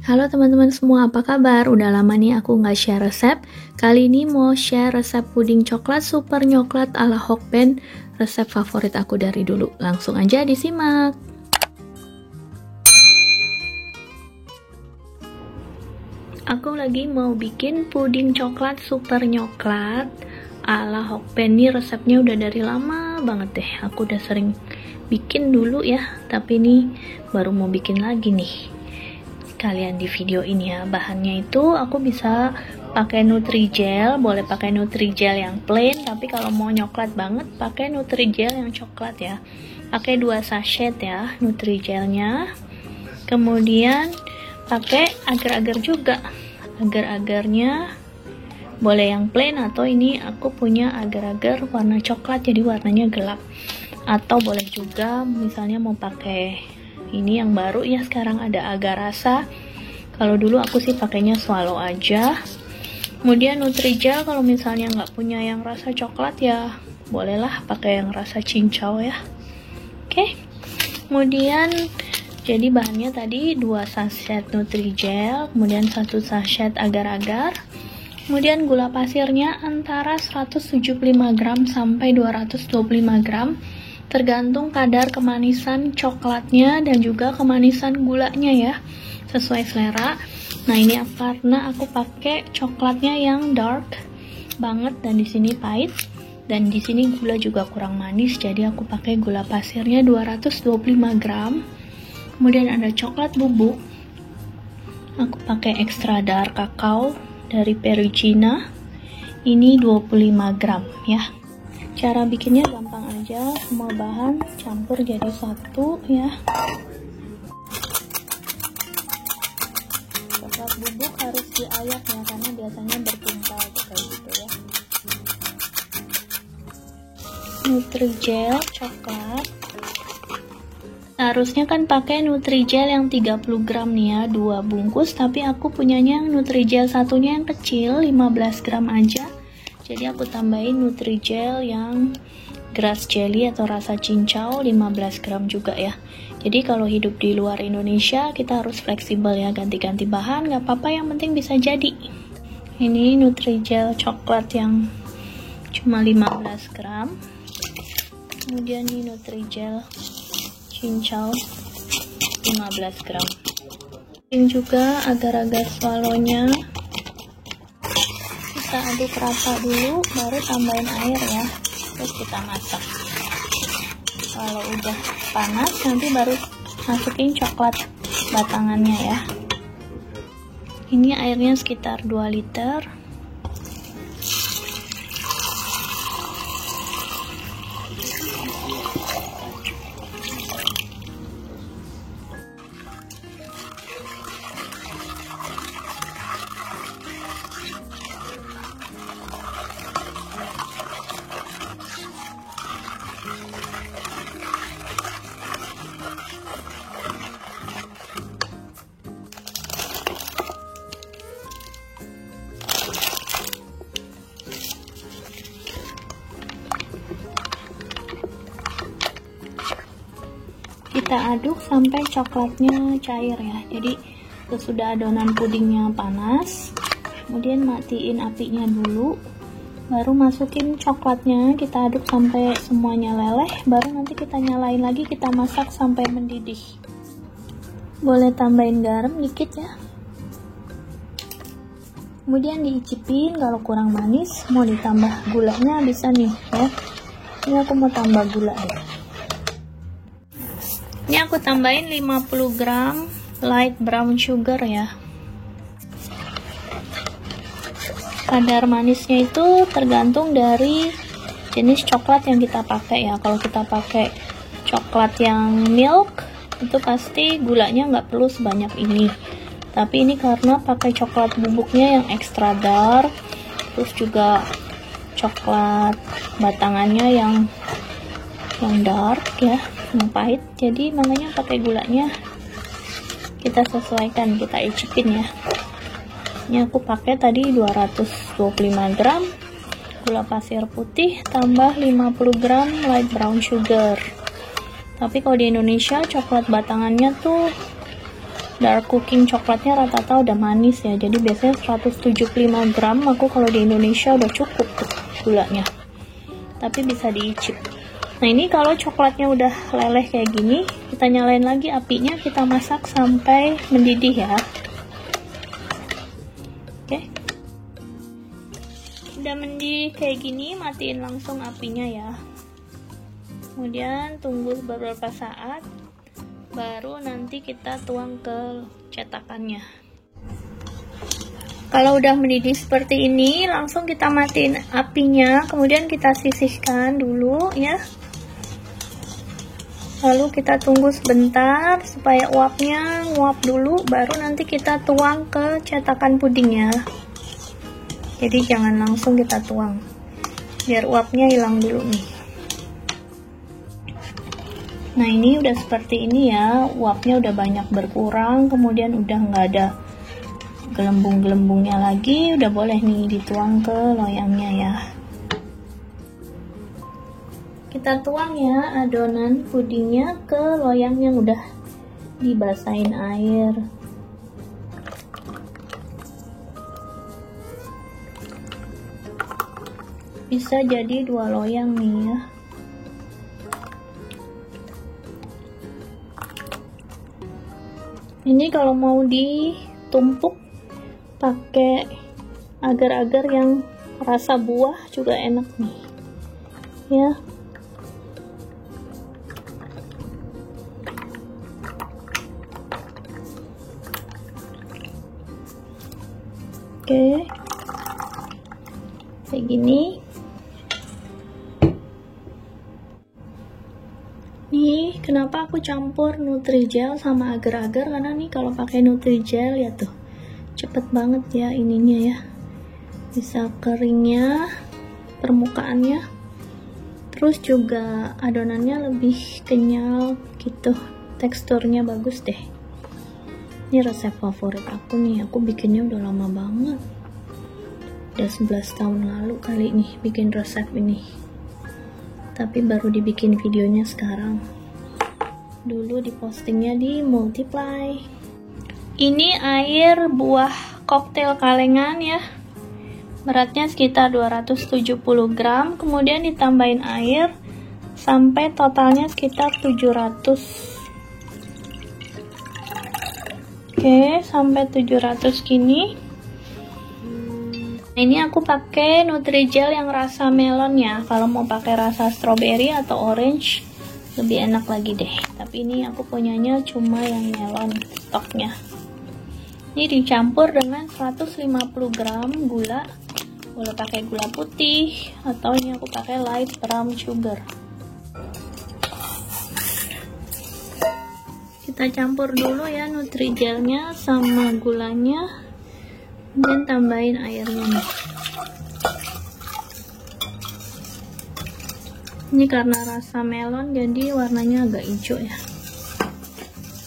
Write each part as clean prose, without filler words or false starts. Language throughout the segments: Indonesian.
Halo teman-teman semua, apa kabar? Udah lama nih aku nggak share resep. Kali ini mau share resep puding coklat super nyoklat ala Hokben, resep favorit aku dari dulu. Langsung aja disimak. Aku lagi mau bikin puding coklat super nyoklat ala Hokben. Ini resepnya udah dari lama banget deh. Aku udah sering bikin dulu ya, tapi ini baru mau bikin lagi nih kalian di video ini ya. Bahannya itu aku bisa pakai Nutrijel, boleh pakai Nutrijel yang plain, tapi kalau mau nyoklat banget pakai Nutrijel yang coklat ya. Pakai 2 sachet ya Nutrijelnya. Kemudian pakai agar-agar juga. Agar-agarnya boleh yang plain atau ini aku punya agar-agar warna coklat jadi warnanya gelap. Atau boleh juga misalnya mau pakai ini yang baru ya, sekarang ada agar rasa. Kalau dulu aku sih pakainya swallow aja. Kemudian Nutrijel kalau misalnya nggak punya yang rasa coklat ya bolehlah pakai yang rasa cincau ya. Oke. Kemudian jadi bahannya tadi 2 sachet Nutrijel, kemudian 1 sachet agar-agar. Kemudian gula pasirnya antara 175 gram sampai 225 gram. Tergantung kadar kemanisan coklatnya dan juga kemanisan gulanya ya, sesuai selera. Nah ini karena aku pakai coklatnya yang dark banget dan di sini pahit dan di sini gula juga kurang manis, jadi aku pakai gula pasirnya 225 gram. Kemudian ada coklat bubuk, aku pakai extra dark kakao dari Perugina, ini 25 gram ya. Cara bikinnya gampang aja, semua bahan campur jadi satu ya. Coklat bubuk harus diayak ya, karena biasanya bertumpah kayak gitu ya. Nutrijel coklat, harusnya kan pakai Nutrijel yang 30 gram nih ya, 2 bungkus, tapi aku punyanya yang Nutrijel satunya yang kecil 15 gram aja. Jadi aku tambahin Nutrijel yang grass jelly atau rasa cincau 15 gram juga ya. Jadi kalau hidup di luar Indonesia kita harus fleksibel ya, ganti-ganti bahan nggak apa-apa, yang penting bisa jadi. Ini Nutrijel coklat yang cuma 15 gram. Kemudian ini Nutrijel cincau 15 gram. Ini juga agar-agar swallownya kita aduk rata dulu, baru tambahin air ya, terus kita masak. Kalau udah panas nanti baru masukin coklat batangannya ya. Ini airnya sekitar 2 liter. Kita aduk sampai coklatnya cair ya. Jadi sesudah adonan pudingnya panas, kemudian matiin apinya dulu, baru masukin coklatnya, kita aduk sampai semuanya leleh, baru nanti kita nyalain lagi, kita masak sampai mendidih. Boleh tambahin garam dikit ya. Kemudian diicipin, kalau kurang manis mau ditambah gulanya bisa nih ya. Ini aku mau tambah gula deh. Ini aku tambahin 50 gram light brown sugar ya. Kadar manisnya itu tergantung dari jenis coklat yang kita pakai ya. Kalau kita pakai coklat yang milk itu pasti gulanya nggak perlu sebanyak ini. Tapi ini karena pakai coklat bubuknya yang extra dark, terus juga coklat batangannya yang dark ya, yang pahit, jadi makanya pakai gulanya kita sesuaikan, kita icipin ya. Ini aku pakai tadi 225 gram gula pasir putih tambah 50 gram light brown sugar. Tapi kalau di Indonesia coklat batangannya tuh dark cooking coklatnya rata-rata udah manis ya, jadi biasanya 175 gram aku kalau di Indonesia udah cukup tuh gulanya, tapi bisa diicip. Nah ini kalau coklatnya udah leleh kayak gini, kita nyalain lagi apinya, kita masak sampai mendidih ya. Oke, udah mendidih kayak gini, matiin langsung apinya ya. Kemudian tunggu beberapa saat, baru nanti kita tuang ke cetakannya. Kalau udah mendidih seperti ini, langsung kita matiin apinya, kemudian kita sisihkan dulu ya. Lalu kita tunggu sebentar supaya uapnya nguap dulu, baru nanti kita tuang ke cetakan pudingnya. Jadi jangan langsung kita tuang, biar uapnya hilang dulu nih. Nah ini udah seperti ini ya, uapnya udah banyak berkurang, kemudian udah nggak ada gelembung-gelembungnya lagi, udah boleh nih dituang ke loyangnya ya. Kita tuang ya adonan pudingnya ke loyang yang udah dibasahin air. Bisa jadi 2 loyang nih ya. Ini kalau mau ditumpuk pakai agar-agar yang rasa buah juga enak nih ya. Oke, kayak gini. Nih, kenapa aku campur Nutrijel sama agar-agar? Karena nih kalau pakai Nutrijel ya tuh, cepet banget ya ininya ya. Bisa keringnya, permukaannya. Terus juga adonannya lebih kenyal gitu. Teksturnya bagus deh. Ini resep favorit aku nih, aku bikinnya udah lama banget, udah 11 tahun lalu kali nih bikin resep ini, tapi baru dibikin videonya sekarang. Dulu dipostingnya di Multiply. Ini air buah koktail kalengan ya, beratnya sekitar 270 gram, kemudian ditambahin air sampai totalnya sekitar 700. Oke, sampai 700 gini. Ini aku pakai Nutrijel yang rasa melon ya. Kalau mau pakai rasa strawberry atau orange lebih enak lagi deh. Tapi ini aku punyanya cuma yang melon stoknya. Ini dicampur dengan 150 gram gula. Boleh pakai gula putih atau ini aku pakai light brown sugar. Kita campur dulu ya Nutrijelnya sama gulanya, dan tambahin airnya nih. Ini karena rasa melon jadi warnanya agak hijau ya.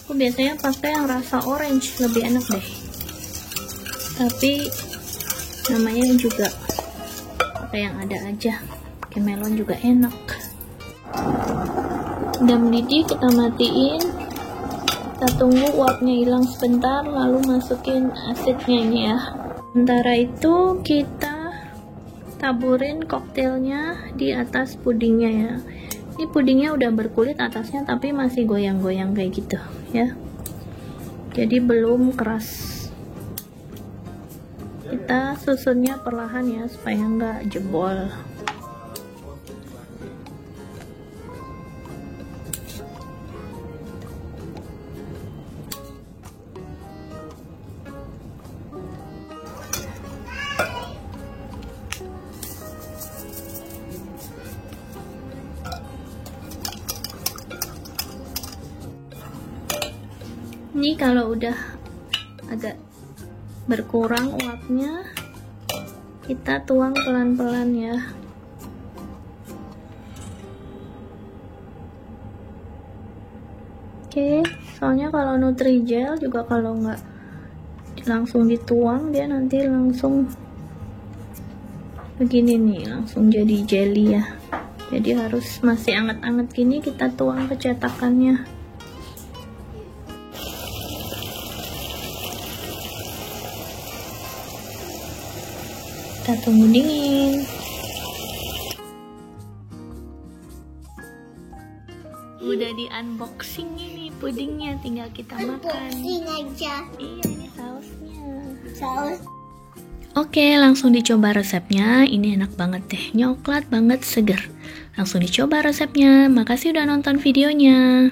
Aku biasanya pakai yang rasa orange, lebih enak deh. Tapi namanya juga pakai yang ada aja. Pakai melon juga enak. Udah mendidih, kita matiin. Kita tunggu uapnya hilang sebentar, lalu masukin asidnya ini ya. Sementara itu kita taburin koktailnya di atas pudingnya ya. Ini pudingnya udah berkulit atasnya tapi masih goyang-goyang kayak gitu ya. Jadi belum keras. Kita susunnya perlahan ya supaya nggak jebol. Ini kalau udah agak berkurang uapnya, kita tuang pelan-pelan ya. Oke, soalnya kalau Nutrijel juga kalau nggak langsung dituang dia nanti langsung begini nih, langsung jadi jelly ya. Jadi harus masih anget-anget gini kita tuang ke cetakannya. Kita tunggu dingin. Udah di unboxing ini pudingnya, tinggal kita makan. Unboxing aja. Iya, ini sausnya. Saus. Oke, langsung dicoba resepnya. Ini enak banget deh, nyoklat banget, seger. Langsung dicoba resepnya. Makasih udah nonton videonya.